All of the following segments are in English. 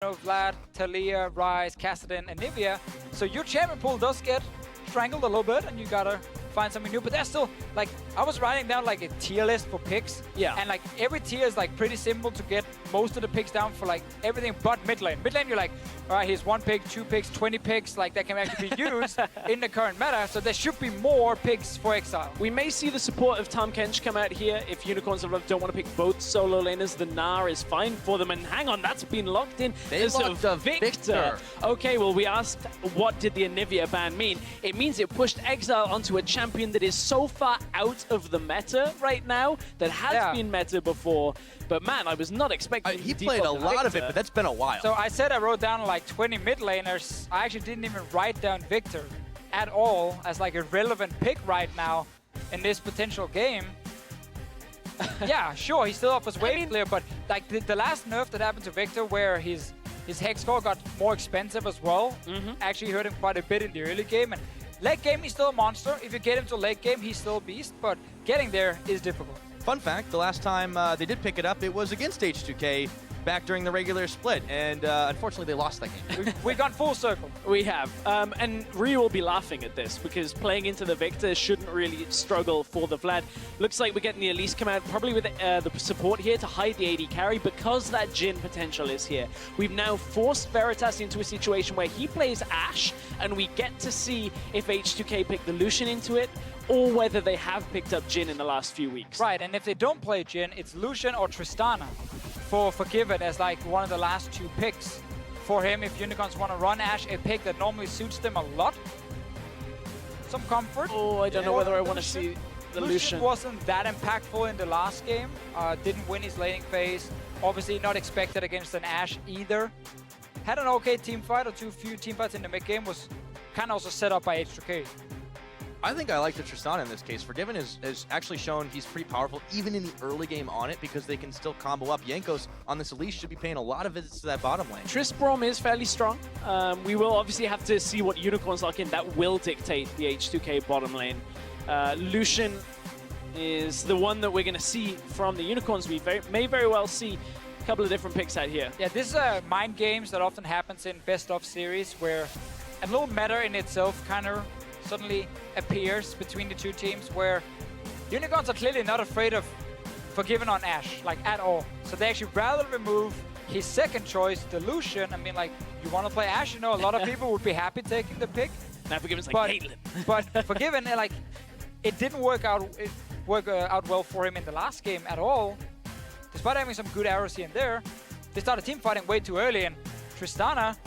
Vlad, Talia, Rise, Kassadin, and Nivea. So your champion pool does get strangled a little bit, and you gotta find something new. But that's still, like, I was writing down like a tier list for picks. Yeah. And like every tier is like pretty simple to get most of the picks down for like everything but mid lane. Mid lane, you're like, all right, here's 1 pick, 2 picks, 20 picks, like that can actually be used in the current meta. So there should be more picks for Exile. We may see the support of Tahm Kench come out here if Unicorns of Love don't want to pick both solo laners. The Gnar is fine for them. And hang on, that's been locked in. They locked a Victor. Okay, well, we asked what did the Anivia ban mean? It means it pushed Exile onto a champion that is so far out of the meta right now that has been meta before. But man, I was not expecting he played a lot of it, but that's been a while. So I said I wrote down like 20 mid laners. I actually didn't even write down Victor at all as like a relevant pick right now in this potential game. Yeah, sure, he still offers wave clear, but like the last nerf that happened to Victor where his hex score got more expensive as well, actually hurt him quite a bit in the early game. And late game, he's still a monster. If you get him to late game, he's still a beast, but getting there is difficult. Fun fact, the last time they did pick it up, it was against H2K back during the regular split, and unfortunately they lost that game. We've gone full circle. We have. And Ryu will be laughing at this because playing into the Victor shouldn't really struggle for the Vlad. Looks like we're getting the Elise come out probably with the support here to hide the AD carry because that Jhin potential is here. We've now forced Veritas into a situation where he plays Ashe and we get to see if H2K pick the Lucian into it or whether they have picked up Jhin in the last few weeks. Right, and if they don't play Jhin, it's Lucian or Tristana for Forgiven as like one of the last 2 picks for him if Unicorns want to run Ashe, a pick that normally suits them a lot. Some comfort. Oh, I don't know whether I want to see the Lucian. Wasn't that impactful in the last game. Didn't win his laning phase. Obviously not expected against an Ashe either. Had an okay team fight or few team fights in the mid game. Was kind of also set up by H2K. I think I like the Tristana in this case. Forgiven has actually shown he's pretty powerful even in the early game on it because they can still combo up. Jankos on this Elise should be paying a lot of visits to that bottom lane. Tristbrom is fairly strong. We will obviously have to see what Unicorns lock in. That will dictate the H2K bottom lane. Lucian is the one that we're going to see from the Unicorns. We may very well see a couple of different picks out here. Yeah, this is mind games that often happens in best of series where a little meta in itself kind of suddenly appears between the 2 teams where Unicorns are clearly not afraid of Forgiven on Ashe, like at all. So they actually rather remove his second choice, the Lucian. I mean, like, you want to play Ashe, you know, a lot of people would be happy taking the pick. Now Forgiven's like Caitlyn. But Forgiven, like, it didn't work out well for him in the last game at all. Despite having some good arrows here and there, they started team fighting way too early, and Tristana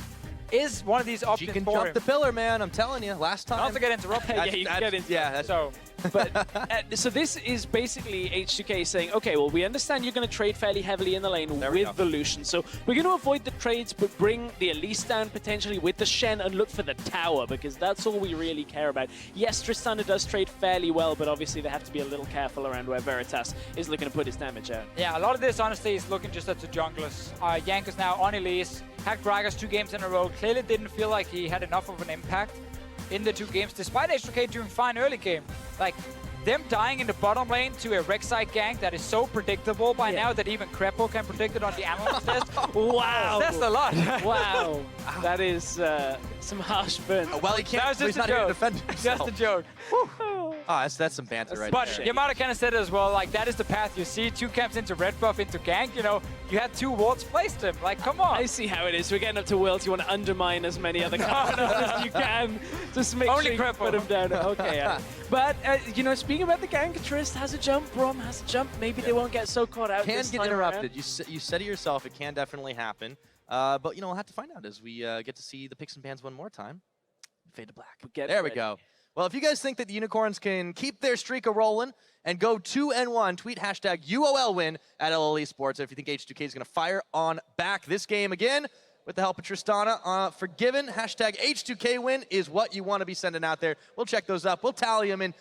is one of these options for him. She can jump the pillar, man. I'm telling you. Last time. Not to get interrupted. Yeah, you can get into that's so. But so this is basically H2K saying, okay, well, we understand you're going to trade fairly heavily in the lane with the Lucian. So we're going to avoid the trades, but bring the Elise down potentially with the Shen and look for the tower because that's all we really care about. Yes, Tristana does trade fairly well, but obviously they have to be a little careful around where Veritas is looking to put his damage out. Yeah, a lot of this, honestly, is looking just at the junglers. Jankos now on Elise. Had Gragas 2 games in a row. Clearly didn't feel like he had enough of an impact in the 2 games, despite H2K doing fine early game. Like, them dying in the bottom lane to a Rek'Sai gank that is so predictable by now that even Krepo can predict it on the analyst test. Wow. That's a lot. Wow. That is some harsh burn. Well, he can't. That was He's not here to defend himself. Just a joke. Oh, that's some banter right but there. Yamada kind of said it as well, like, that is the path you see. 2 camps into red buff, into gank, you know, you had 2 wards placed him. Like, come on. I see how it is. We're getting up to Worlds. You want to undermine as many other characters as you can. Just make Only sure you Krepo. put him down. Okay, yeah. But, you know, speaking about the gank, Trist has a jump, Brom has a jump. Maybe they won't get so caught out. Can get interrupted. You said it yourself. It can definitely happen. But, you know, we'll have to find out as we get to see the picks and bans one more time. Fade to black. There we go. Well, if you guys think that the Unicorns can keep their streak a-rolling and go 2-1, tweet hashtag UOL win at LoL Esports. If you think H2K is going to fire on back this game again with the help of Tristana, Forgiven, hashtag H2K win is what you want to be sending out there. We'll check those up. We'll tally them and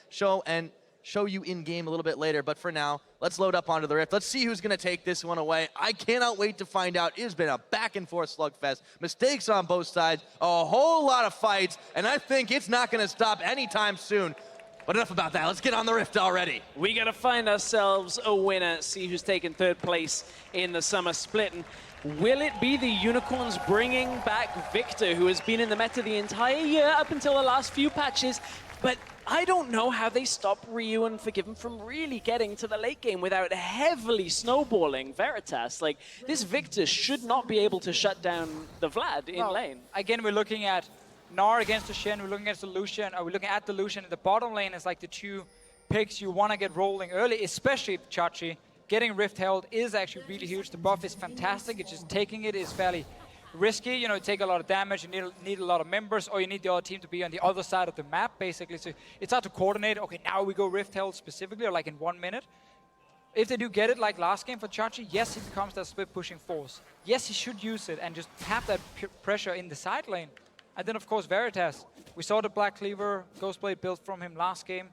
show you in-game a little bit later. But for now, let's load up onto the Rift. Let's see who's going to take this one away. I cannot wait to find out. It has been a back-and-forth slugfest. Mistakes on both sides, a whole lot of fights, and I think it's not going to stop anytime soon. But enough about that. Let's get on the Rift already. We got to find ourselves a winner, see who's taken 3rd place in the summer split. And Will it be the Unicorns bringing back Victor, who has been in the meta the entire year up until the last few patches? But I don't know how they stop Ryu and Forgiven from really getting to the late game without heavily snowballing Veritas. Like, this Victor should not be able to shut down the Vlad in lane. Again, we're looking at Gnar against the Shen, we're looking at the Lucian, or we're looking at the Lucian in the bottom lane as like the two picks you want to get rolling early, especially Chachi. Getting Rift held is actually really huge. The buff is fantastic. It's just taking it is fairly risky. You know, you take a lot of damage, you need a lot of members, or you need the other team to be on the other side of the map, basically. So it's hard to coordinate. Okay, now we go Rift held specifically, or like in 1 minute. If they do get it, like last game for Chachi, yes, he becomes that split pushing force. Yes, he should use it and just have that pressure in the side lane. And then, of course, Veritas. We saw the Black Cleaver Ghostblade build from him last game.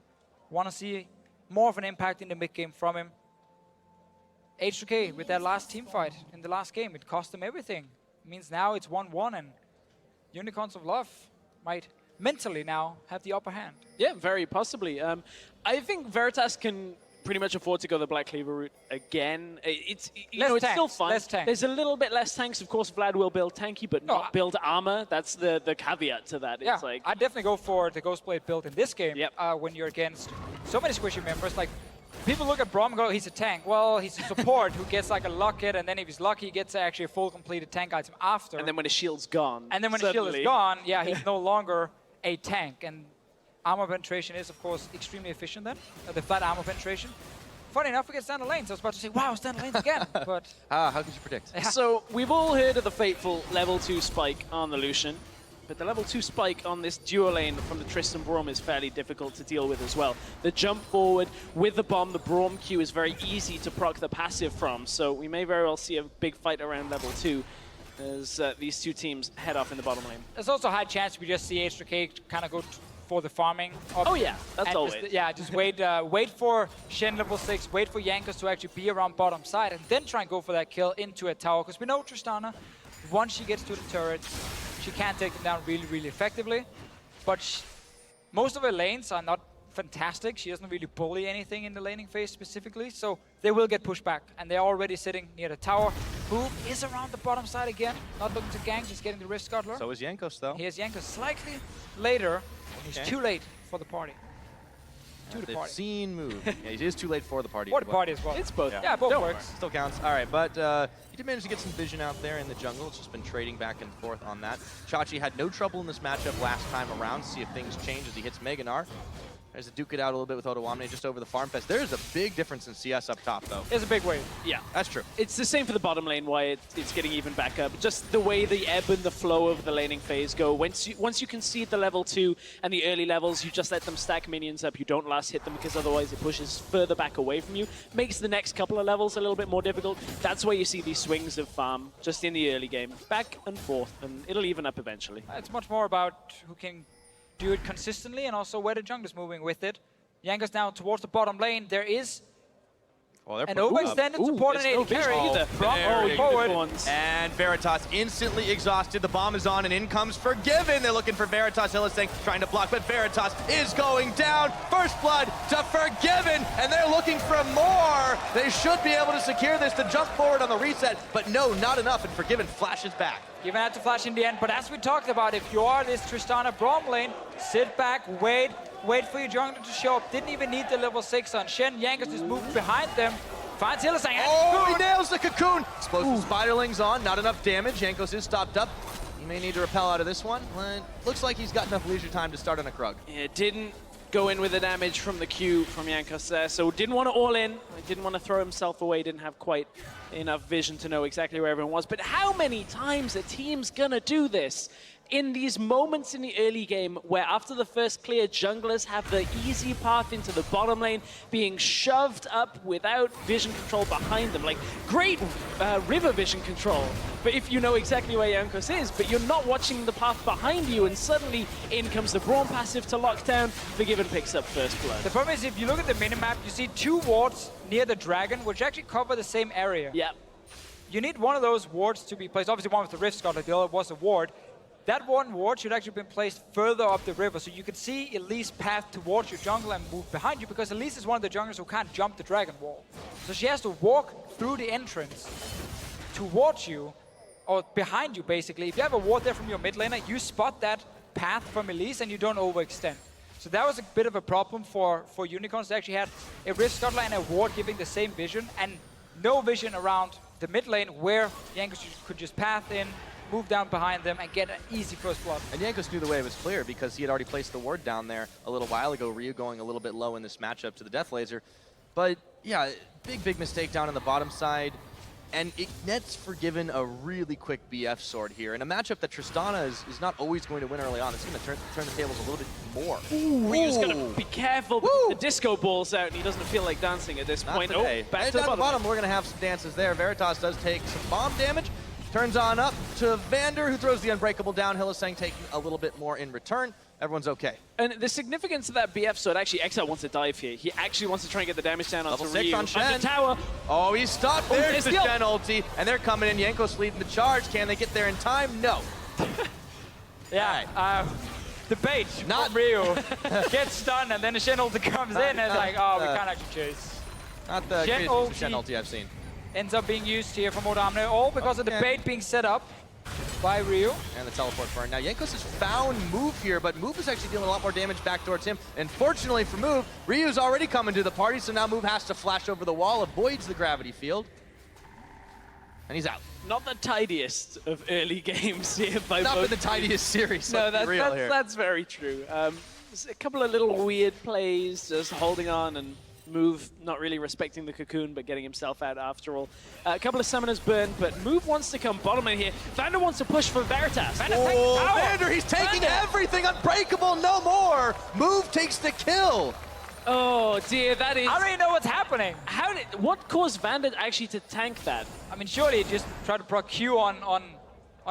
Want to see more of an impact in the mid game from him. H2K with that last team fight in the last game, it cost them everything. It means now it's 1-1 and Unicorns of Love might mentally now have the upper hand. Yeah, very possibly. I think Veritas can pretty much afford to go the Black Cleaver route again. It's still fun. Less tank. There's a little bit less tanks. Of course, Vlad will build tanky, but not build armor. That's the caveat to that. Yeah, it's like I'd definitely go for the Ghostblade build in this game. Yep. When you're against so many squishy members. Like, people look at Braum and go, he's a tank. Well, he's a support who gets like a luck hit, and then if he's lucky, he gets actually a full completed tank item after. And then when his shield's gone. And then when his shield is gone, yeah, he's no longer a tank. And armor penetration is, of course, extremely efficient then. The flat armor penetration. Funny enough, we get standard lanes. I was about to say, wow, standard lanes again. But how could you predict? Yeah. So we've all heard of the fateful level 2 spike on the Lucian. But the level 2 spike on this duo lane from the Tristan Braum is fairly difficult to deal with as well. The jump forward with the bomb, the Braum Q is very easy to proc the passive from. So we may very well see a big fight around level 2 as these two teams head off in the bottom lane. There's also a high chance we just see H2K kind of go for the farming. Oh yeah, that's always. Just wait for Shen level 6, wait for Jankos to actually be around bottom side, and then try and go for that kill into a tower. Because we know Tristana, once she gets to the turret, she can take them down really, really effectively. But most of her lanes are not fantastic. She doesn't really bully anything in the laning phase specifically, so they will get pushed back. And they're already sitting near the tower. Who is around the bottom side again, not looking to gank, just getting the Rift Scuttler. So is Jankos, though. Here's Jankos slightly later. He's too late for the party. They've seen move. Yeah, he is too late for the party. For the party as well. It's both. Yeah, both works. Still counts. All right, but he did manage to get some vision out there in the jungle. It's just been trading back and forth on that. Chachi had no trouble in this matchup last time around. See if things change as he hits Meganar. Tries to duke it out a little bit with Otoamne just over the farm fest. There's a big difference in CS up top, though. It's a big wave. Yeah, that's true. It's the same for the bottom lane, why it's getting even back up. Just the way the ebb and the flow of the laning phase go. Once you concede the level 2 and the early levels, you just let them stack minions up. You don't last hit them because otherwise it pushes further back away from you. Makes the next couple of levels a little bit more difficult. That's where you see these swings of farm just in the early game. Back and forth, and it'll even up eventually. It's much more about who can do it consistently and also where the jungler's moving with it. Jankos now towards the bottom lane. There is an overextended support and AD carry from forward. And Veritas instantly exhausted. The bomb is on and in comes Forgiven. They're looking for Veritas. Hylissang trying to block, but Veritas is going down. First blood to Forgiven, and they're looking for more. They should be able to secure this to jump forward on the reset, but no, not enough, and Forgiven flashes back. Given had to flash in the end, but as we talked about, if you are this Tristana Braum lane, sit back, wait for your jungler to show up. Didn't even need the level 6 on Shen. Jankos just moved behind them. Finds Hylissang. Oh, he nails the cocoon. Explosive Spiderlings on, not enough damage. Jankos is stopped up. He may need to repel out of this one. Well, looks like he's got enough leisure time to start on a Krug. It didn't go in with the damage from the Q from Jankos there, so didn't want to all in. Didn't want to throw himself away, didn't have quite enough vision to know exactly where everyone was. But how many times a team's gonna do this? In these moments in the early game where after the first clear, junglers have the easy path into the bottom lane, being shoved up without vision control behind them. Like, great river vision control, but if you know exactly where Jankos is, but you're not watching the path behind you, and suddenly in comes the Braum passive to lock down, Forgiven picks up first blood. The problem is, if you look at the minimap, you see 2 wards near the dragon, which actually cover the same area. Yeah. You need one of those wards to be placed. Obviously, one with the Rift Scuttler, the other was a ward. That one ward should actually have been placed further up the river, so you could see Elise path towards your jungle and move behind you, because Elise is one of the junglers who can't jump the dragon wall. So she has to walk through the entrance towards you or behind you basically. If you have a ward there from your mid laner, you spot that path from Elise and you don't overextend. So that was a bit of a problem for Unicorns. They actually had a Rift Scuttler and a ward giving the same vision, and no vision around the mid lane where Jankos could just path in, move down behind them, and get an easy first blood. And Jankos knew the way was clear because he had already placed the ward down there a little while ago. Ryu going a little bit low in this matchup to the Death Laser. But yeah, big mistake down on the bottom side. And it nets forgiven a really quick BF sword here. In a matchup that Tristana is not always going to win early on, it's going to turn the tables a little bit more. Ooh, Ryu's got to be careful. The disco ball's out and he doesn't feel like dancing at this point. Oh, back to the bottom. We're going to have some dances there. Veritas does take some bomb damage. Turns on up to Vander, who throws the Unbreakable down. Hylissang taking a little bit more in return. Everyone's okay. And the significance of that BF sword, actually, Exile wants to dive here. He actually wants to try and get the damage down onto Ryu. On Shen. Tower. Oh, he's stopped. There's the Shen ulti. And they're coming in. Jankos leading the charge. Can they get there in time? No. Yeah. The bait from Ryu gets stunned, and then the Shen ulti comes in, and it's like, oh, we can't actually chase. Not the greatest Shen ulti I've seen. Ends up being used here from Odamne, all because of the bait being set up by Ryu. And the teleport burn. Now, Jankos has found Move here, but Move is actually dealing a lot more damage back towards him. And fortunately for Move, Ryu's already coming to the party, so now Move has to flash over the wall, avoids the gravity field. And he's out. Not the tidiest of early games here by Not been the tidiest series. No, that's very true. There's a couple of little weird plays, just holding on and Move not really respecting the cocoon, but getting himself out after all. A couple of summoners burned, but Move wants to come bottom in here. Vander wants to push for Veritas. Vander, he's taking everything. Unbreakable, no more. Move takes the kill. Oh dear, that is... I don't even know what's happening. What caused Vander actually to tank that? I mean, surely he just tried to proc Q on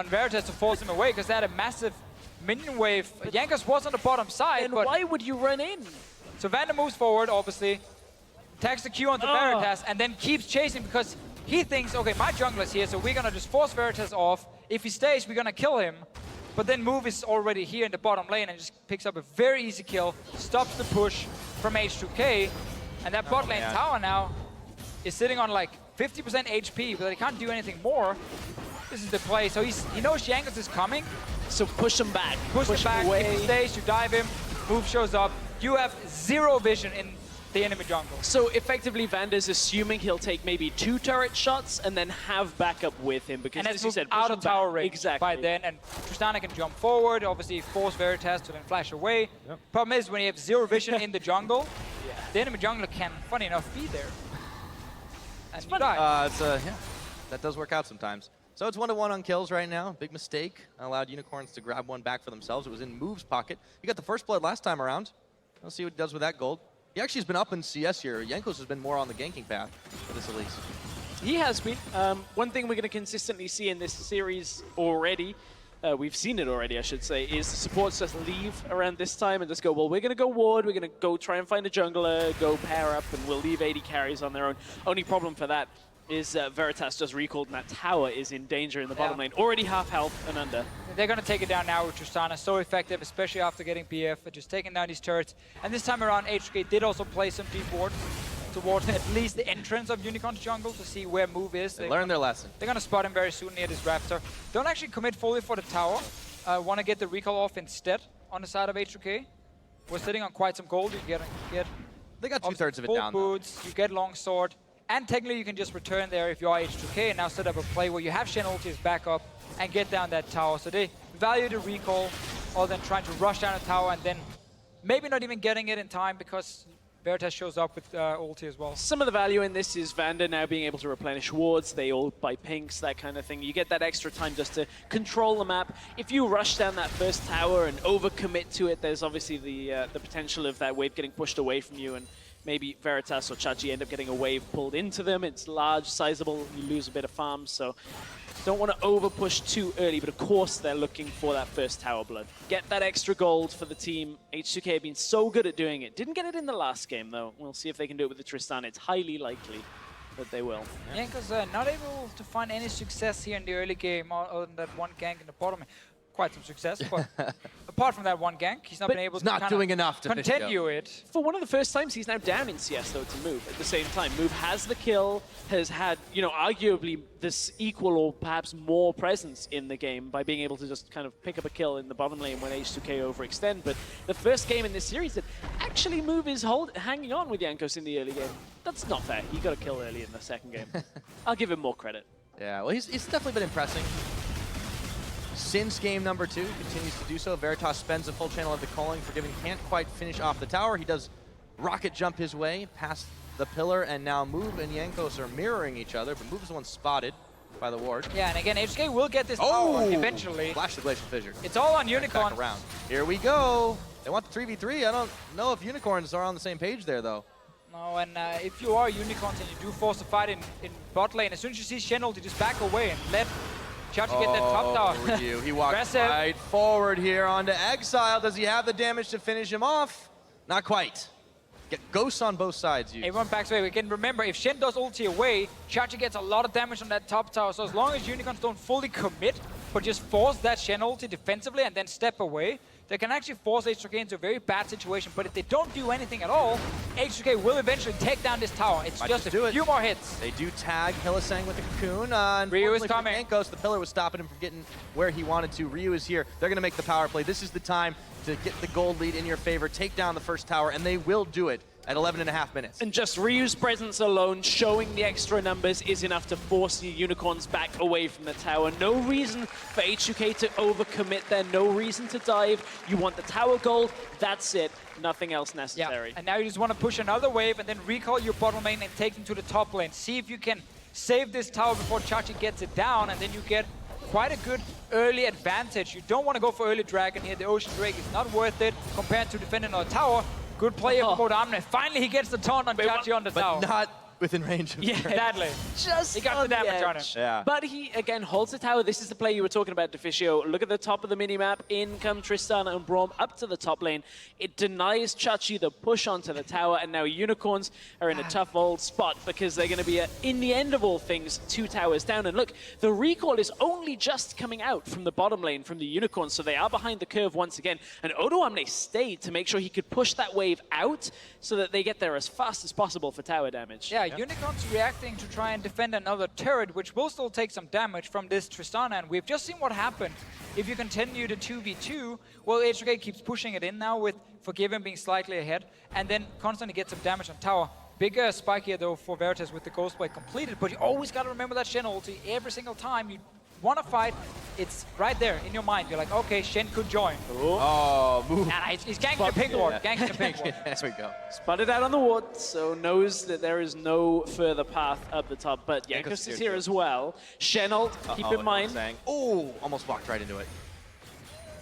Veritas to force him away, because they had a massive minion wave. Jankos was on the bottom side, and but... why would you run in? So Vander moves forward, obviously. Tags the Q onto Veritas and then keeps chasing because he thinks, okay, my jungler's here, so we're gonna just force Veritas off. If he stays, we're gonna kill him. But then Move is already here in the bottom lane and just picks up a very easy kill, stops the push from H2K, and that bot lane tower now is sitting on like 50% HP, but he can't do anything more. This is the play, so he knows Jankos is coming. So push him back. Push him back, away. if he stays, you dive him, Move shows up. You have zero vision in the enemy jungle. So effectively, Vander's assuming he'll take maybe 2 turret shots and then have backup with him, because as you said, out of tower range by Exactly. then, and Tristana can jump forward, obviously force Veritas to then flash away. Problem is, when you have zero vision in the jungle, the enemy jungler can, funny enough, be there. And you die. That does work out sometimes. So it's 1-1 on kills right now. Big mistake. Allowed Unicorns to grab one back for themselves. It was in Move's pocket. He got the first blood last time around. Let's see what he does with that gold. He actually has been up in CS here. Jankos has been more on the ganking path for this Elise. He has been. One thing we're going to consistently see in this series already, we've seen it already, I should say, is the supports just leave around this time and just go, well, we're going to go ward, we're going to go try and find a jungler, go pair up, and we'll leave 80 carries on their own. Only problem for that is Veritas just recalled, and that tower is in danger in the bottom lane. Already half health and under. They're going to take it down now with Tristana. So effective, especially after getting BF, just taking down these turrets. And this time around, H2K did also play some deep ward towards at least the entrance of Unicorn's jungle to see where Move is. They learned their lesson. They're going to spot him very soon near this Raptor. Don't actually commit fully for the tower. Want to get the recall off instead on the side of H2K. We're sitting on quite some gold. You get they got 2/3 of it down. Boots, you get longsword. And technically you can just return there if you are H2K and now set up a play where you have Shen ulti as backup and get down that tower. So they value the recall other than trying to rush down a tower and then maybe not even getting it in time because Veritas shows up with ulti as well. Some of the value in this is Vander now being able to replenish wards. They all buy pinks, that kind of thing. You get that extra time just to control the map. If you rush down that first tower and overcommit to it, there's obviously the potential of that wave getting pushed away from you, and maybe Veritas or Chachi end up getting a wave pulled into them. It's large, sizable, you lose a bit of farm, so don't want to over-push too early, but of course they're looking for that first tower blood. Get that extra gold for the team. H2K have been so good at doing it. Didn't get it in the last game, though. We'll see if they can do it with the Tristan. It's highly likely that they will. Yeah, because not able to find any success here in the early game other than that one gank in the bottom. quite some success, but apart from that one gank, he's not been able to not doing enough to continue it. For one of the first times, he's now down in CS, though, to Move at the same time. Move has the kill, has had, you know, arguably this equal or perhaps more presence in the game by being able to just kind of pick up a kill in the bottom lane when H2K overextend. But the first game in this series that actually Move is hanging on with Jankos in the early game. That's not fair. He got a kill early in the second game. I'll give him more credit. Yeah, well, he's definitely been impressing. Since game number 2, continues to do so. Veritas spends a full channel of the calling. Forgiven can't quite finish off the tower. He does rocket jump his way past the pillar, and now Move and Jankos are mirroring each other, but Move is the one spotted by the ward. Yeah, and again, H2K will get this tower eventually. Flash the Glacial Fissure. It's all on Unicorn. Back around. Here we go. They want the 3v3. I don't know if Unicorns are on the same page there, though. No, and if you are Unicorns and you do force a fight in bot lane, as soon as you see Shen ult, you just back away and let Chachi get that top tower. He walks right forward here onto Exile. Does he have the damage to finish him off? Not quite. Get ghosts on both sides. Everyone backs away. Again, remember, if Shen does ulti away, Chachi gets a lot of damage on that top tower. So as long as Unicorns don't fully commit, but just force that Shen ulti defensively and then step away, they can actually force H2K into a very bad situation. But if they don't do anything at all, H2K will eventually take down this tower. It's just a few more hits. They do tag Hylissang with the cocoon. Ryu is coming. Jankos, the pillar was stopping him from getting where he wanted to. Ryu is here. They're going to make the power play. This is the time to get the gold lead in your favor, take down the first tower, and they will do it at 11.5 minutes. And just Ryu's presence alone, showing the extra numbers, is enough to force the Unicorns back away from the tower. No reason for H2K to overcommit there, no reason to dive. You want the tower gold, that's it. Nothing else necessary. Yeah. And now you just want to push another wave and then recall your bottom lane and take them to the top lane. See if you can save this tower before Chachi gets it down, and then you get quite a good early advantage. You don't want to go for early dragon here. The Ocean Drake is not worth it compared to defending on a tower. Good play from Amne. Finally, he gets the taunt on Chachi on the tower. But not within range of exactly. Just he got the damage on him. Yeah. But he, again, holds the tower. This is the play you were talking about, Deficio. Look at the top of the minimap. In come Tristana and Braum up to the top lane. It denies Chachi the push onto the tower, and now Unicorns are in a tough old spot because they're going to be, in the end of all things, 2 towers down. And look, the recall is only just coming out from the bottom lane from the Unicorns, so they are behind the curve once again. And Odo Amne stayed to make sure he could push that wave out so that they get there as fast as possible for tower damage. Yeah, Unicorns reacting to try and defend another turret, which will still take some damage from this Tristana, and we've just seen what happened. If you continue to 2v2, well, H2K keeps pushing it in now with Forgiven being slightly ahead, and then constantly get some damage on tower. Bigger spike here, though, for Veritas with the Ghostblade completed, but you always got to remember that Shen ulti. Every single time you want to fight, it's right there in your mind. You're like, okay, Shen could join. Move. Nah, he's ganking the pink ward. Ganking the pink ward. There we go. Spotted out on the ward, so knows that there is no further path up the top. But Jankos is here as well. Shen ult, keep in mind. Oh, almost walked right into it.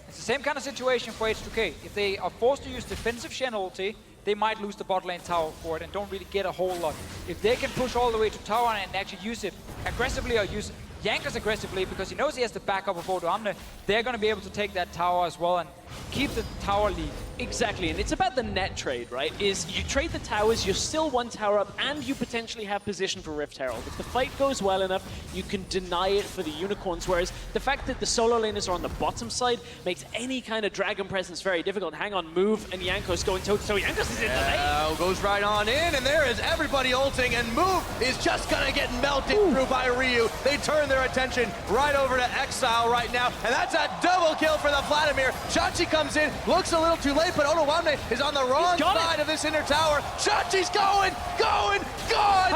It's the same kind of situation for H2K. If they are forced to use defensive Shen ulti, they might lose the bot lane tower for it and don't really get a whole lot. If they can push all the way to tower and actually use it aggressively or use Jankos aggressively because he knows he has the backup of Odo Amne, they're going to be able to take that tower as well and keep the tower lead. Exactly, and it's about the net trade, right? Is you trade the towers, you're still 1 tower up, and you potentially have position for Rift Herald. If the fight goes well enough, you can deny it for the Unicorns, whereas the fact that the solo laners are on the bottom side makes any kind of dragon presence very difficult. Hang on, Move and Jankos going toe-to-toe. Jankos is in the lane! Goes right on in, and there is everybody ulting, and Move is just gonna get melted through by Ryu. They turn their attention right over to Exile right now, and that's a double kill for the Vladimir. Chachi comes in, looks a little too late, but Odo Amne is on the wrong side of this inner tower. Chachi's gone!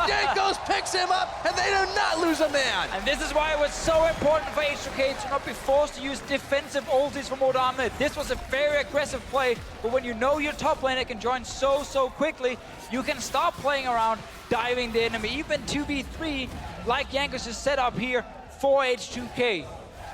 Jankos picks him up, and they do not lose a man. And this is why it was so important for H2K to not be forced to use defensive ultis from Odo Amne. This was a very aggressive play, but when you know your top laner can join so quickly, you can stop playing around, diving the enemy. Even 2v3, like Jankos is set up here for H2K.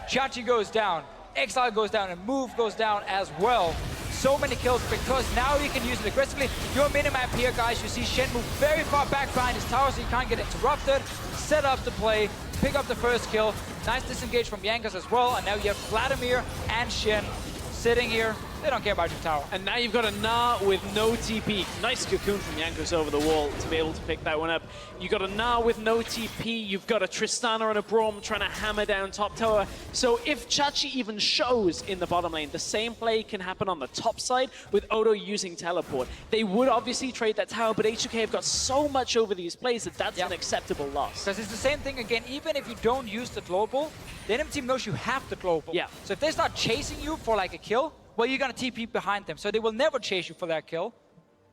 Chachi goes down, Exile goes down, and Move goes down as well. So many kills because now you can use it aggressively. Your minimap here, guys, you see Shen move very far back behind his tower so he can't get interrupted. Set up the play, pick up the first kill. Nice disengage from Jankos as well, and now you have Vladimir and Shen sitting here They don't care about your tower. And now you've got a Gnar with no TP. Nice cocoon from Jankos over the wall to be able to pick that one up. You've got a Gnar with no TP. You've got a Tristana and a Braum trying to hammer down top tower. So if Chachi even shows in the bottom lane, the same play can happen on the top side with Odo using teleport. They would obviously trade that tower, but H2K have got so much over these plays that that's an acceptable loss. Because it's the same thing again, even if you don't use the global, the enemy team knows you have the global. Yeah. So if they start chasing you for like a kill, well, you're going to TP behind them. So they will never chase you for that kill.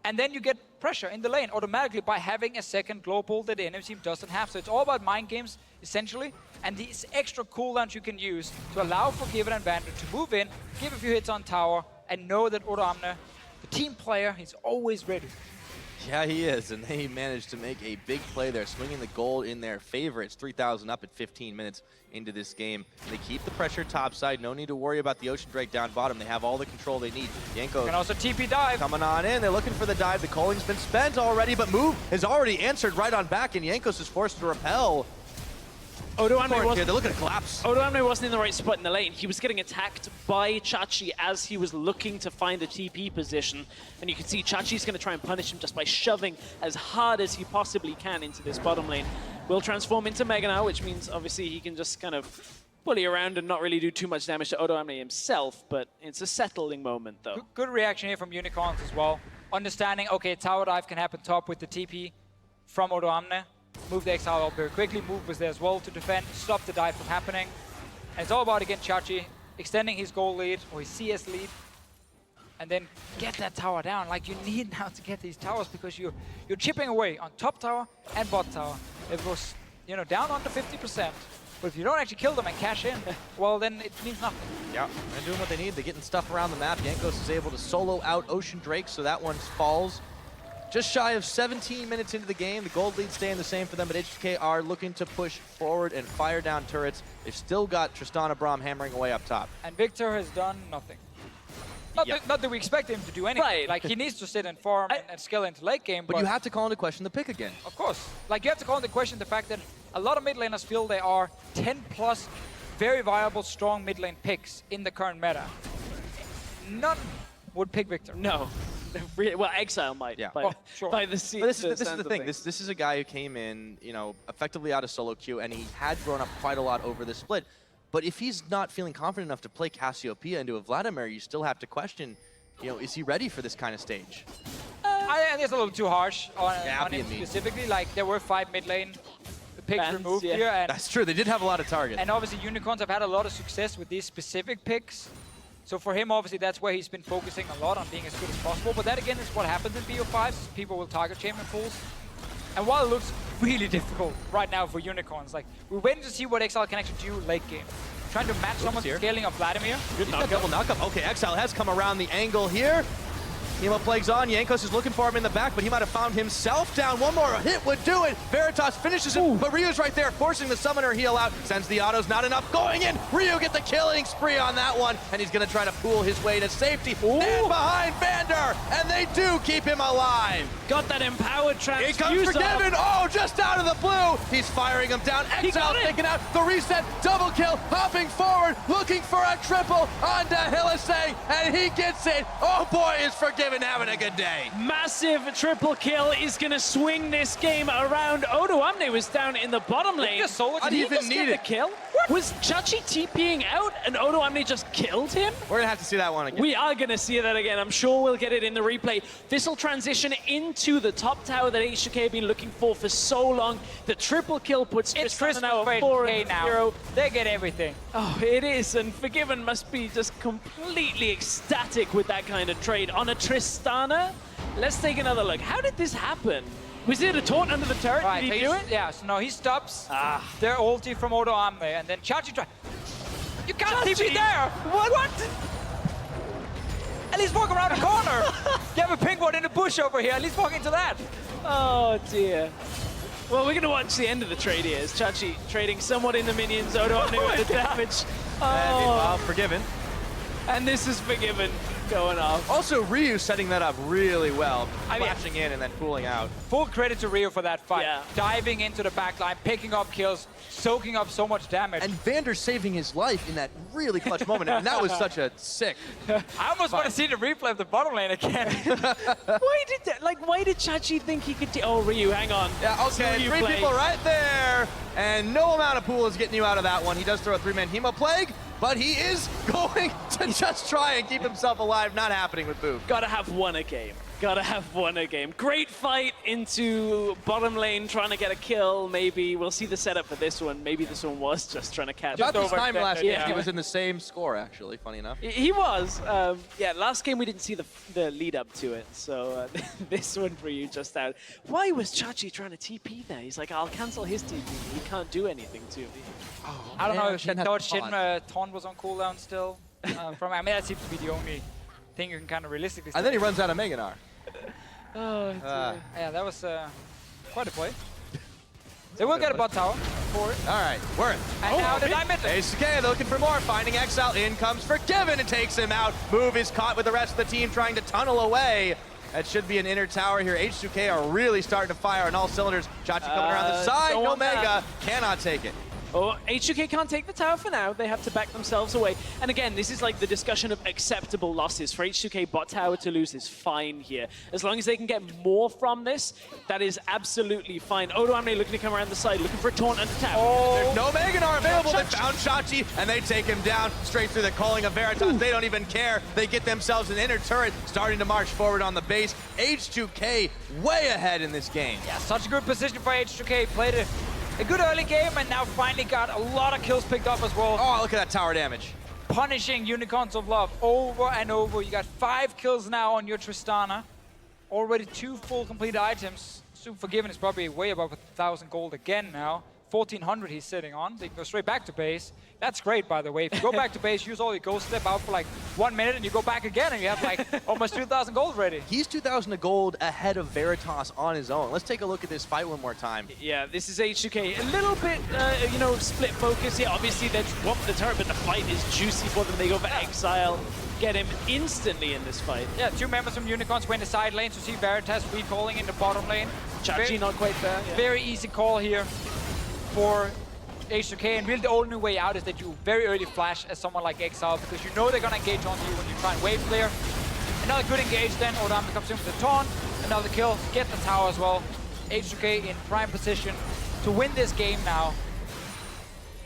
And then you get pressure in the lane automatically by having a second global that the enemy team doesn't have. So it's all about mind games, essentially. And these extra cooldowns you can use to allow for Given and Vander to move in, give a few hits on tower, and know that Odo Amne, the team player, he's always ready. Yeah, he is, and they managed to make a big play there, swinging the gold in their favor. It's 3,000 up at 15 minutes into this game. They keep the pressure topside. No need to worry about the Ocean Drake down bottom. They have all the control they need. Jankos can also TP dive. Coming on in. They're looking for the dive. The calling's been spent already, but move has already answered right on back, and Jankos is forced to repel. Odo Amne wasn't, they're looking to collapse. Odo Amne wasn't in the right spot in the lane. He was getting attacked by Chachi as he was looking to find a TP position. And you can see Chachi's going to try and punish him just by shoving as hard as he possibly can into this bottom lane. Will transform into Mega now, which means obviously he can just kind of bully around and not really do too much damage to Odo Amne himself. But it's a settling moment, though. Good reaction here from Unicorns as well. Understanding, okay, tower dive can happen top with the TP from Odo Amne. Move the Exile up very quickly. Move was there as well to defend, stop the dive from happening. And it's all about, again, Chachi extending his goal lead or his CS lead and then get that tower down. Like, you need now to get these towers because you're chipping away on top tower and bot tower. It goes, you know, down under 50%. But if you don't actually kill them and cash in, well, then it means nothing. Yeah, they're doing what they need. They're getting stuff around the map. Jankos is able to solo out Ocean Drake, so that one falls. Just shy of 17 minutes into the game, the gold lead staying the same for them, but H2K are looking to push forward and fire down turrets. They've still got Tristana Braum hammering away up top. And Victor has done nothing. Not that we expect him to do anything. Right. Like, he needs to sit and farm and skill into late game. But you have to call into question the pick again. Of course. Like, you have to call into question the fact that a lot of mid laners feel there are 10 plus very viable, strong mid lane picks in the current meta. None would pick Victor. No. Well, Exile might. Yeah. By the scene. But this is the thing. This is a guy who came in, you know, effectively out of solo queue, and he had grown up quite a lot over this split. But if he's not feeling confident enough to play Cassiopeia into a Vladimir, you still have to question, you know, is he ready for this kind of stage? I think it's a little too harsh on him specifically. Like, there were 5 mid lane picks removed here. And that's true. They did have a lot of targets. And obviously, Unicorns have had a lot of success with these specific picks. So for him, obviously, that's where he's been focusing a lot on being as good as possible. But that, again, is what happens in BO5s. People will target champion pools. And while it looks really difficult right now for Unicorns, like, we're waiting to see what Exile can actually do late game. Trying to match someone's scaling of Vladimir. Good double knockup. Okay, Exile has come around the angle here. Hemo Plague's on. Jankos is looking for him in the back, but he might have found himself down. One more hit would do it. Veritas finishes it, but Ryu's right there, forcing the summoner heal out. Sends the autos, not enough. Going in. Ryu get the killing spree on that one, and he's going to try to pool his way to safety. And behind Vander, and they do keep him alive. Got that empowered transfuse. He comes Forgiven. Oh, just out of the blue. He's firing him down. Exile taking out the reset. Double kill. Hopping forward, looking for a triple onto Hillisang, and he gets it. Oh boy, is Forgiven having a good day. Massive triple kill is going to swing this game around. Odo Amne was down in the bottom lane. Didn't even need a kill. What? Was Chachi TPing out and Odo Amne just killed him? We're going to have to see that one again. We are going to see that again. I'm sure we'll get it in the replay. This will transition into the top tower that H2K have been looking for so long. The triple kill puts Tristana now at 4-0. They get everything. Oh, it is. And Forgiven must be just completely ecstatic with that kind of trade on a Tristana. Let's take another look. How did this happen? Was it a taunt under the turret? Right, did he do it? Yeah, so no, he stops their ulti from Odo Amne, and then Chachi tries. You can't TP there! What? At least walk around the corner! You have a pink one in the bush over here, at least walk into that! Oh dear. Well, we're going to watch the end of the trade here. As Chachi trading somewhat in the minions, Odo Amne with the damage. Forgiven. And this is Forgiven. going off. Also, Ryu setting that up really well, flashing in and then pulling out. Full credit to Rio for that fight. Yeah. Diving into the backline, picking up kills, soaking up so much damage. And Vander saving his life in that really clutch moment, and that was such a sick. I almost want to see the replay of the bottom lane again. Why did Chachi think he could? Oh, Ryu, hang on. Yeah, okay, Ryu 3 play. people right there, and no amount of pool is getting you out of that one. He does throw a 3-man Hemo Plague, but he is going to just try and keep himself alive. Not happening with Boog. Gotta have one a game. Gotta have one a game. Great fight into bottom lane, trying to get a kill. Maybe we'll see the setup for this one. Maybe this one was just trying to catch. About this time last yeah. game, he was in the same score, actually, funny enough. He was. Yeah, last game we didn't see the lead up to it. So this one for you just out. Why was Chachi trying to TP there? He's like, I'll cancel his TP. He can't do anything to me. Oh, I don't know if Shin he had thought taunt. Taunt was on cooldown still. I mean, that seems to be the only thing you can kind of realistically say. And then he runs out of Meganar. Oh, dear. Yeah, that was quite a play. They will get a bot tower for it. All right, Worth. And now the diamond. H2K looking for more, finding Exile. In comes Forgiven and takes him out. Move is caught with the rest of the team trying to tunnel away. That should be an inner tower here. H2K are really starting to fire on all cylinders. Chachi coming around the side. No Mega cannot take it. Oh, H2K can't take the tower for now. They have to back themselves away. And again, this is like the discussion of acceptable losses. For H2K, bot tower to lose is fine here. As long as they can get more from this, that is absolutely fine. Odo Amne looking to come around the side, looking for a taunt under tap. Oh, there's no Meganar available. They found Chachi, and they take him down straight through the calling of Veritas. Ooh. They don't even care. They get themselves an inner turret, starting to march forward on the base. H2K way ahead in this game. Yeah, such a good position for H2K. Played a good early game, and now finally got a lot of kills picked up as well. Oh, look at that tower damage. Punishing Unicorns of Love over and over. You got 5 kills now on your Tristana. Already 2 full completed items. Super Forgiven is probably way above 1,000 gold again now. 1,400 he's sitting on. They can go straight back to base. That's great, by the way. If you go back to base, use all your gold, step out for like 1 minute, and you go back again, and you have like almost 2,000 gold ready. He's 2,000 of gold ahead of Veritas on his own. Let's take a look at this fight one more time. Yeah, this is H2K. A little bit, you know, split focus here. Obviously, they want the turret, but the fight is juicy for them. They go for Exile. Get him instantly in this fight. Yeah, 2 members from Unicorns went to side lane to see Veritas recalling in the bottom lane. Chachi not quite there. Yeah. Very easy call here for H2K, and really the only way out is that you very early flash as someone like Exile, because you know they're gonna engage on you when you try and wave clear. Another good engage then, Odam comes in with the taunt, another kill, get the tower as well. H2K in prime position to win this game now.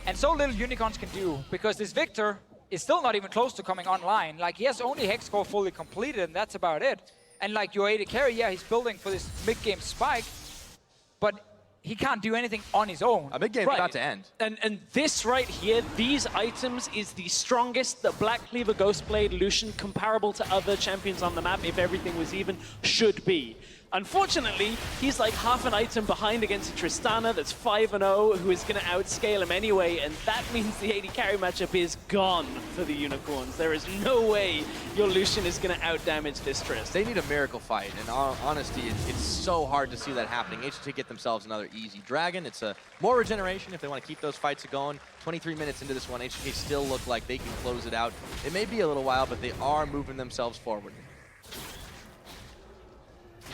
And so little Unicorns can do, because this Victor is still not even close to coming online. Like, he has only Hex Core fully completed, and that's about it. And like your AD carry, yeah, he's building for this mid-game spike, but he can't do anything on his own. A big game's about to end. And this right here, these items is the strongest that Black Cleaver, Ghostblade, Lucian, comparable to other champions on the map, if everything was even, should be. Unfortunately, he's like half an item behind against a Tristana that's 5-0, who is going to outscale him anyway, and that means the AD carry matchup is gone for the Unicorns. There is no way your Lucian is going to outdamage this Trist. They need a miracle fight, and honestly, it's so hard to see that happening. H2 get themselves another easy dragon. It's a more regeneration if they want to keep those fights going. 23 minutes into this one, H2 still look like they can close it out. It may be a little while, but they are moving themselves forward.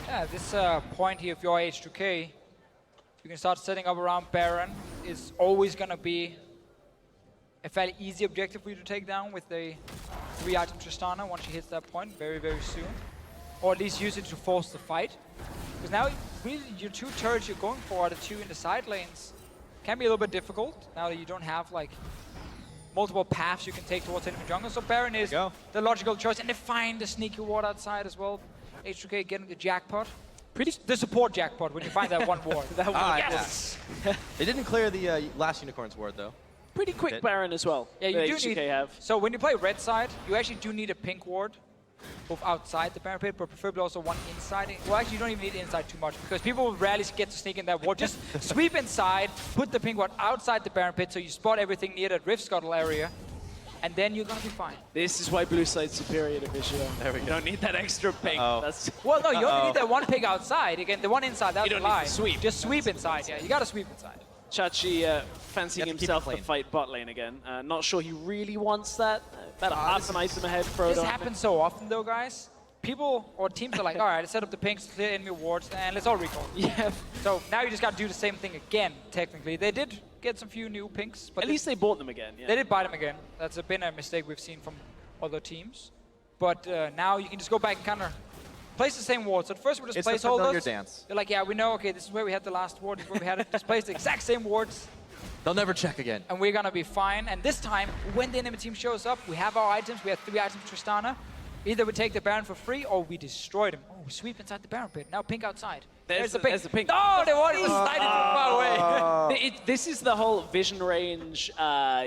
Yeah, this point here, if you're H2K, you can start setting up around Baron. It's always going to be a fairly easy objective for you to take down with a 3-item Tristana once she hits that point very, very soon. Or at least use it to force the fight. Because now, really, your 2 turrets you're going for are the 2 in the side lanes. Can be a little bit difficult now that you don't have, like, multiple paths you can take towards enemy jungle. So Baron is the logical choice, and they find the sneaky ward outside as well. H2K getting the jackpot. The support jackpot when you find that one ward. That one, yes. They didn't clear the last Unicorn's ward, though. Pretty quick Baron as well. Yeah, you do need. So when you play red side, you actually do need a pink ward, both outside the Baron pit, but preferably also one inside. Well, actually, you don't even need inside too much, because people will rarely get to sneak in that ward. Just sweep inside, put the pink ward outside the Baron pit, so you spot everything near that Rift Scuttle area. And then you're gonna be fine. This is why blue side's superior to Visual. There we go. You don't need that extra ping. Well, no, you only need that one ping outside. Again, the one inside, that's a lie. Sweep. Just sweep inside, yeah. You gotta sweep inside. Chachi fancying himself to fight bot lane again. Not sure he really wants that. About half an item ahead for This Odo. happens so often, though, guys. People or teams are like, all right, set up the pinks, clear enemy wards, and let's all recall. Yeah. So now you just got to do the same thing again, technically. They did get some few new pinks, but At least they bought them again. Yeah. they did buy them again. That's been a mistake we've seen from other teams. But now you can just go back and kind of place the same ward. So at first we just It's a placeholders. familiar dance. They're like, yeah, we know, okay, this is where we had the last ward, this is where we had it. Just place the exact same wards, They'll never check again. and we're gonna be fine. And this time, when the enemy team shows up, we have our items. We have 3 items Tristana. Either we take the Baron for free or we destroy them. Oh, we sweep inside the Baron pit. Now pink outside. There's the pink. There's the pink. No, the ward was slighted too far away. This is the whole vision range,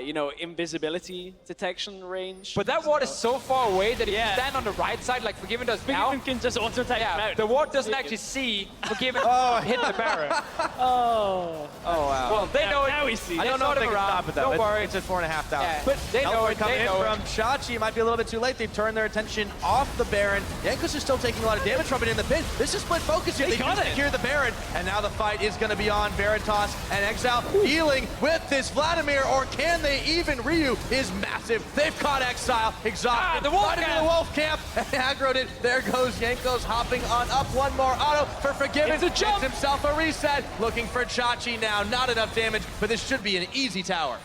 you know, invisibility detection range. But that ward is so far away that if you stand on the right side, like Forgiven does now, Forgiven can just auto-attack him out. the ward doesn't actually see Forgiven hit the Baron. Oh. Oh, wow. Well, they know it. Now we see. I don't know if they can stop it, though. Don't worry. It's at 4.5 down. Yeah, but they know it. Coming They in know from it. Chachi. It might be a little bit too late. They've turned their attention off the Baron. Jankos is still taking a lot of damage from it in the pit. This is split focus here. They got do it. secure the Baron, and now the fight is going to be on. Veritas and Exile dealing with this Vladimir, or can they even? Ryu is massive. They've caught Exile. Exhausted. the wolf Right into camp. the wolf camp. And aggroed it. There goes Jankos hopping on up. One more auto for Forgiven. It's a jump. Gets himself a reset. Looking for Chachi now. Not enough damage, but this should be an easy tower.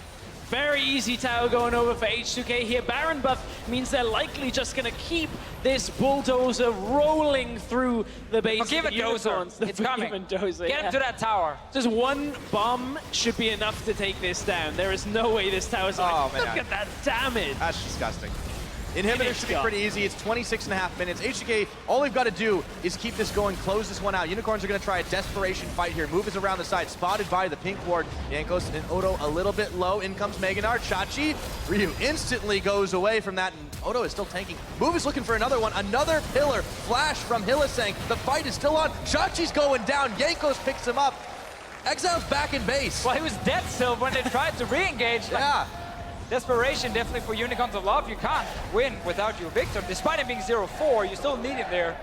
Very easy tower going over for H2K here. Baron buff means they're likely just going to keep this bulldozer rolling through the base. Forgiven dozer. It's coming. Dozer, Get him to that tower. Just one bomb should be enough to take this down. There is no way this tower's Oh, Look man. at that damage. That's disgusting. Inhibitor should be gone. pretty easy. It's 26.5 minutes. H2K, all they've got to do is keep this going, close this one out. Unicorns are going to try a desperation fight here. Move is around the side, spotted by the pink ward. Jankos and Odo a little bit low. In comes Meganar. Chachi. Ryu instantly goes away from that, and Odo is still tanking. Move is looking for another one. Another pillar. Flash from Hillisang. The fight is still on. Chachi's going down. Jankos picks him up. Exile's back in base. Well, he was dead still when they tried to re-engage. Like, Yeah. desperation definitely for Unicorns of Love. You can't win without your Victor. Despite him being 0-4, you still need him there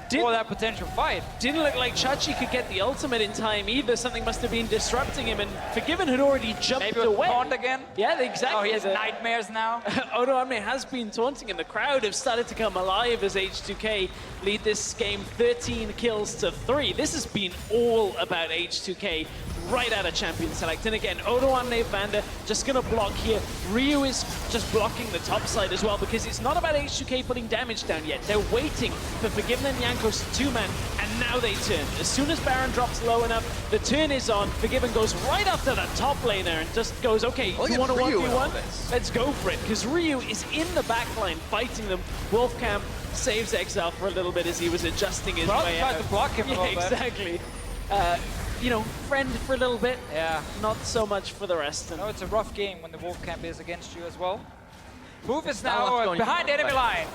for that potential fight. Didn't look like Chachi could get the ultimate in time either. Something must have been disrupting him, and Forgiven had already jumped Maybe with away. Taunt again. Yeah, exactly. Oh, he has nightmares now. Odo Amne has been taunting, and the crowd have started to come alive as H2K lead this game 13 kills to 3. This has been all about H2K right out of Champion Select. And again, Odo Amne Vander just going to block here. Ryu is just blocking the top side as well, because it's not about H2K putting damage down yet. They're waiting for Forgiven and Jankos to 2-man, and now they turn. As soon as Baron drops low enough, the turn is on. Forgiven goes right after the top laner and just goes, okay, Look you at want to Ryu in all 1v1? this. Let's go for it, because Ryu is in the backline fighting them. Wolfcamp saves Exile for a little bit as he was adjusting his Well, way tried out. to block him a Yeah, little bit. exactly. You know, friend for a little bit. Yeah. Not so much for the rest. And No, it's a rough game when the Wolf Camp is against you as well. Move is Not a lot now going behind your enemy way. line.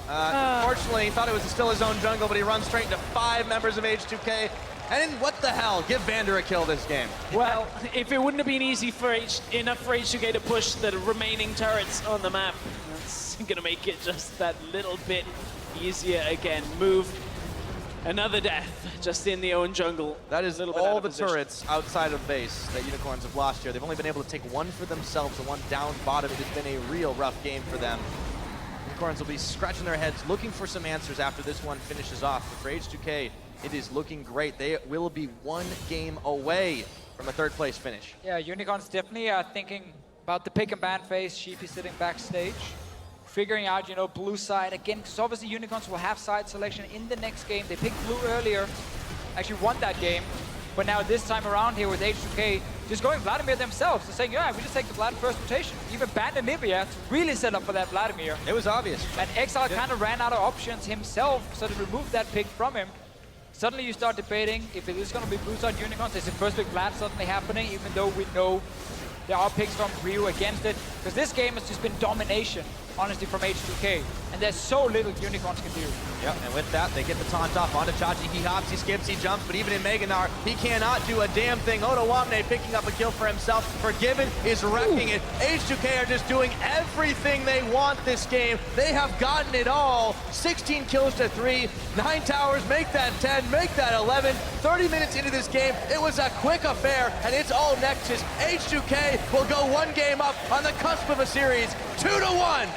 Unfortunately, he thought it was still his own jungle, but he runs straight into 5 members of H2K. And what the hell? Give Vander a kill this game. well, if it wouldn't have been easy for enough for H2K to push the remaining turrets on the map, that's going to make it just that little bit easier again. Move. Another death just in the own jungle. That is A little bit out all of the position. turrets outside of base that Unicorns have lost here. They've only been able to take one for themselves and one down bottom. It has been a real rough game for them. Unicorns will be scratching their heads, looking for some answers after this one finishes off. But for H2K, it is looking great. They will be 1 game away from a 3rd place finish. Yeah, Unicorns definitely thinking about the pick and ban phase. Sheepy sitting backstage, figuring out, you know, blue side again, because obviously Unicorns will have side selection in the next game. They picked blue earlier, actually won that game, but now this time around here with H2K, just going Vladimir themselves. They're saying, yeah, we just take the Vlad first rotation. Even banned Anivia to really set up for that Vladimir. It was obvious. And Exile kind of ran out of options himself, so they removed that pick from him. Suddenly you start debating if it is going to be blue side Unicorns. Is the first pick Vlad suddenly happening, even though we know there are picks from Ryu against it? Because this game has just been domination, honestly, from H2K. And there's so little Unicorns can do. Yep, and with that, they get the taunt off onto Chachi. He hops, he skips, he jumps, but even in Meganar, he cannot do a damn thing. Odo Wamne picking up a kill for himself. Forgiven is wrecking it. H2K are just doing everything they want this game. They have gotten it all. 16 kills to 3, 9 towers, make that 10, make that 11. 30 minutes into this game, it was a quick affair, and it's all Nexus. H2K will go 1 game up on the cusp of a series, 2-1.